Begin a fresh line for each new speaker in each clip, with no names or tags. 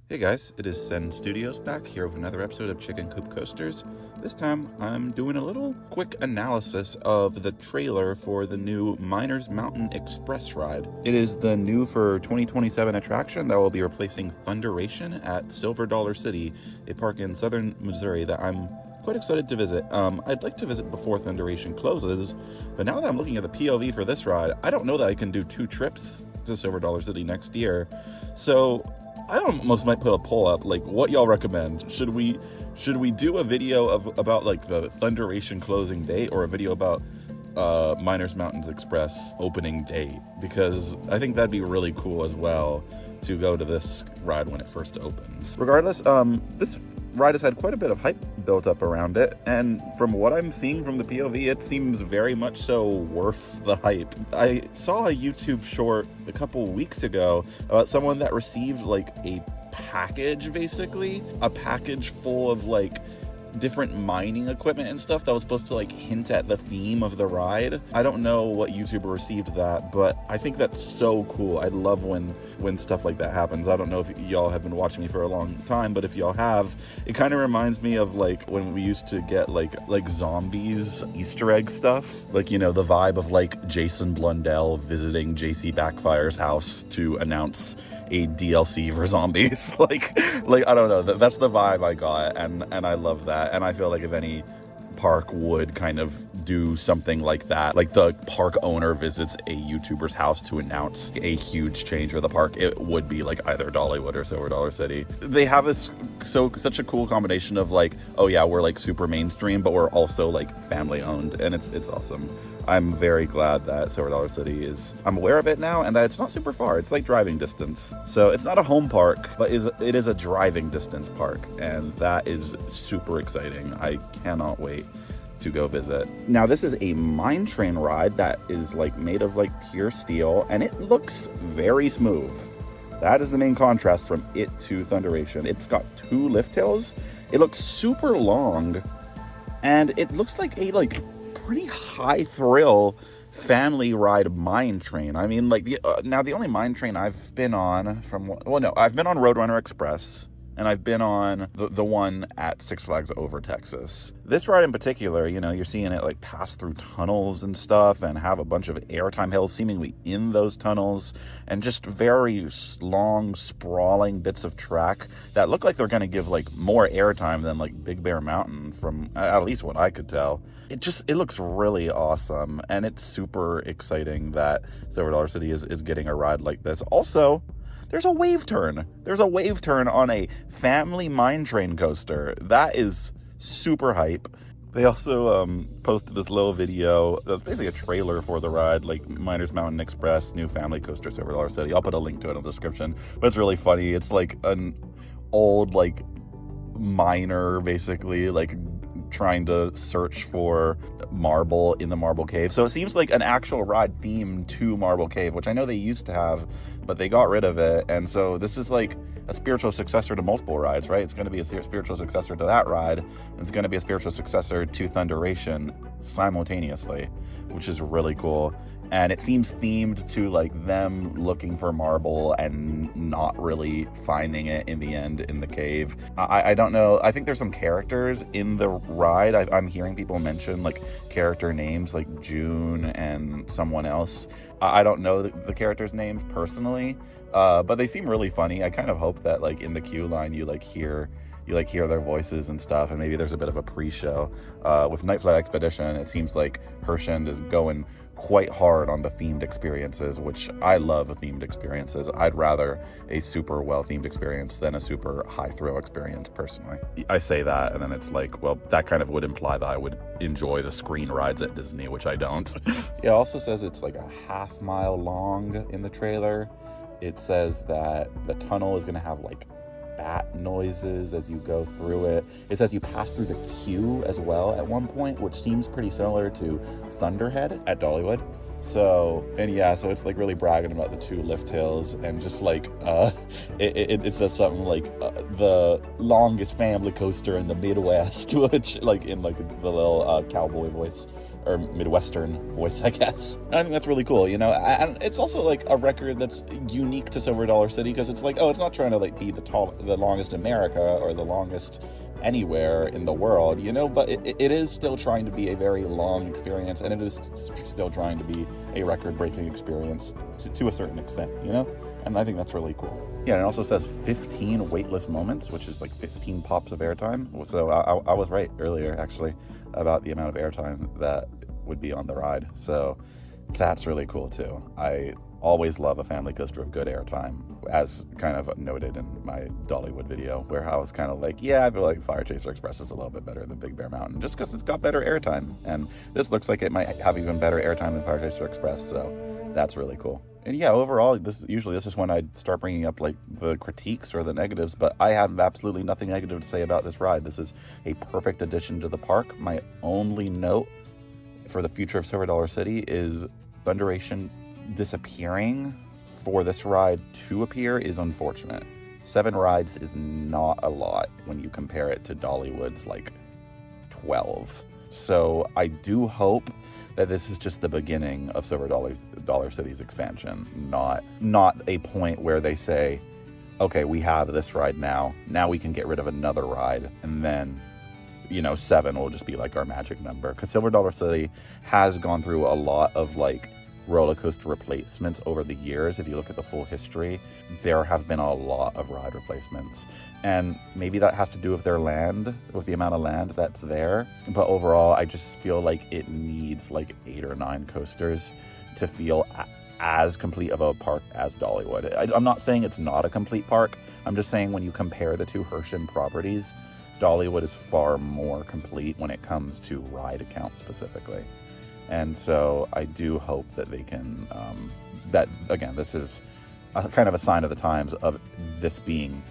Hey guys, it is Sen Studios back here with another episode of Chicken Coop Coasters. This time I'm doing a little quick analysis of the trailer for the new Miners Mountain Express ride. It is the new for 2027 attraction that will be replacing Thunderation at Silver Dollar City, a park in southern Missouri that I'm quite excited to visit. I'd like to visit before Thunderation closes, but now that I'm looking at the POV for this ride, I don't know that I can do 2 trips to Silver Dollar City next year. So I almost might put a poll up, like, what y'all recommend. Should we do a video about like the Thunderation closing date, or a video about Miners Mountains Express opening date? Because I think that'd be really cool as well to go to this ride when it first opens. Regardless, this ride has had quite a bit of hype built up around it, and from what I'm seeing from the POV, it seems very much so worth the hype. I saw a YouTube short a couple weeks ago about someone that received like a package, basically a package full of like different mining equipment and stuff that was supposed to like hint at the theme of the ride. I don't know what YouTuber received that, but I think that's so cool. I love when stuff like that happens. I don't know if y'all have been watching me for a long time, but if y'all have, it kind of reminds me of like when we used to get like zombies Easter egg stuff, like, you know, the vibe of like Jason Blundell visiting JC Backfire's house to announce a DLC for zombies. like I don't know, that's the vibe I got, and I love that. And I feel like if any park would kind of do something like that, like the park owner visits a YouTuber's house to announce a huge change for the park, it would be like either Dollywood or Silver Dollar City. They have this such a cool combination of like, oh yeah, we're like super mainstream, but we're also like family owned, and it's awesome. I'm very glad that Silver Dollar City I'm aware of it now, and that it's not super far. It's like driving distance. So it's not a home park, but it is a driving distance park, and that is super exciting. I cannot wait to go visit. Now, this is a mine train ride that is like made of like pure steel, and it looks very smooth. That is the main contrast from it to Thunderation. It's got 2 lift hills. It looks super long, and it looks like a pretty high thrill family ride mine train. I mean, like now the only mine train I've been on I've been on Roadrunner Express, and I've been on the one at Six Flags Over Texas. This ride in particular, you know, you're seeing it like pass through tunnels and stuff, and have a bunch of airtime hills seemingly in those tunnels, and just very long, sprawling bits of track that look like they're going to give like more airtime than like Big Bear Mountain, from at least what I could tell. It looks really awesome, and it's super exciting that Silver Dollar City is getting a ride like this. Also, there's a wave turn. There's a wave turn on a family mine train coaster. That is super hype. They also posted this little video that's basically a trailer for the ride, like Miners Mountain Express, new family coaster, Silver Dollar City. I'll put a link to it in the description, but it's really funny. It's like an old like miner, basically, like trying to search for marble in the Marble Cave. So it seems like an actual ride themed to Marble Cave, which I know they used to have, but they got rid of it. And so this is like a spiritual successor to multiple rides, right? It's going to be a spiritual successor to that ride, and it's going to be a spiritual successor to Thunderation simultaneously, which is really cool. And it seems themed to like them looking for marble and not really finding it in the end in the cave. I don't know. I think there's some characters in the ride. I'm hearing people mention like character names like June and someone else. I don't know the characters' names personally, but they seem really funny. I kind of hope that like in the queue line you hear their voices and stuff, and maybe there's a bit of a pre-show. With Night Flight Expedition, it seems like Herschend is going quite hard on the themed experiences, which I love themed experiences. I'd rather a super well-themed experience than a super high-thrill experience, personally. I say that, and then it's like, well, that kind of would imply that I would enjoy the screen rides at Disney, which I don't. It also says it's like a half-mile long in the trailer. It says that the tunnel is going to have like bat noises as you go through it. It says you pass through the queue as well at one point, which seems pretty similar to Thunderhead at Dollywood. So, and yeah, so it's like really bragging about the 2 lift hills, and just like, it says something like, the longest family coaster in the Midwest, which, like, in like the little cowboy voice, or Midwestern voice, I guess. And I think that's really cool, you know, and it's also like a record that's unique to Silver Dollar City, because it's like, oh, it's not trying to like be the longest in America or the longest anywhere in the world, you know, but it is still trying to be a very long experience, and it is still trying to be a record-breaking experience to a certain extent, you know, and I think that's really cool. Yeah, and it also says 15 waitlist moments, which is like 15 pops of airtime. So I was right earlier, actually, about the amount of airtime that would be on the ride. So that's really cool too. I always love a family coaster of good airtime, as kind of noted in my Dollywood video, where I was kind of like, yeah, I feel like Fire Chaser Express is a little bit better than Big Bear Mountain, just because it's got better airtime. And this looks like it might have even better airtime than Fire Chaser Express, so that's really cool. And yeah, overall, this is when I start bringing up like the critiques or the negatives, but I have absolutely nothing negative to say about this ride. This is a perfect addition to the park. My only note for the future of Silver Dollar City is thunderation disappearing for this ride to appear is unfortunate. 7 rides is not a lot when you compare it to Dollywood's like 12. So I do hope that this is just the beginning of Silver Dollar City's expansion, not a point where they say, okay, we have this ride now we can get rid of another ride, and then, you know, 7 will just be like our magic number. Because Silver Dollar City has gone through a lot of like roller coaster replacements over the years. If you look at the full history, there have been a lot of ride replacements, and maybe that has to do with their land, with the amount of land that's there. But overall, I just feel like it needs like 8 or 9 coasters to feel as complete of a park as Dollywood. I'm not saying it's not a complete park. I'm just saying when you compare the 2 Herschend properties, Dollywood is far more complete when it comes to ride count specifically. And so I do hope that they can, that again, this is kind of a sign of the times of this being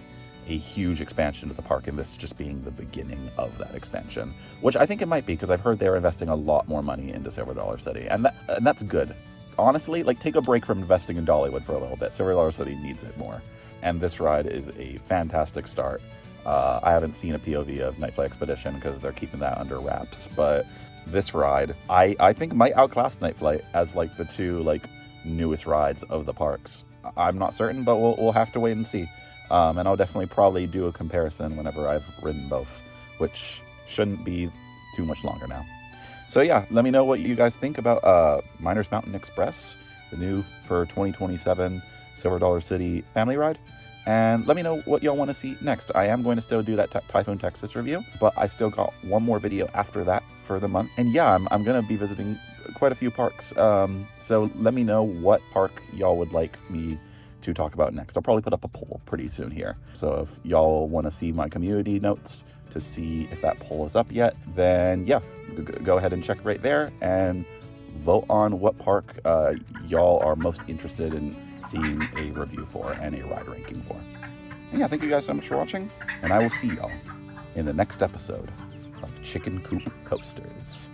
a huge expansion of the park, and this just being the beginning of that expansion, which I think it might be, because I've heard they're investing a lot more money into Silver Dollar City, and that's good. Honestly, like, take a break from investing in Dollywood for a little bit. Silver Dollar City needs it more, and this ride is a fantastic start. I haven't seen a POV of Night Flight Expedition because they're keeping that under wraps, but this ride, I think might outclass Night Flight as like the 2 like newest rides of the parks. I'm not certain, but we'll have to wait and see. And I'll definitely probably do a comparison whenever I've ridden both, which shouldn't be too much longer now. So yeah, let me know what you guys think about Miners Mountain Express, the new for 2027 Silver Dollar City family ride. And let me know what y'all want to see next. I am going to still do that Typhoon Texas review, but I still got one more video after that for the month. And yeah, I'm going to be visiting quite a few parks. So let me know what park y'all would like me to talk about next. I'll probably put up a poll pretty soon here. So if y'all want to see my community notes to see if that poll is up yet, then yeah, go ahead and check right there and vote on what park y'all are most interested in seeing a review for and a ride ranking for. And yeah, thank you guys so much for watching, and I will see y'all in the next episode of Chicken Coop Coasters.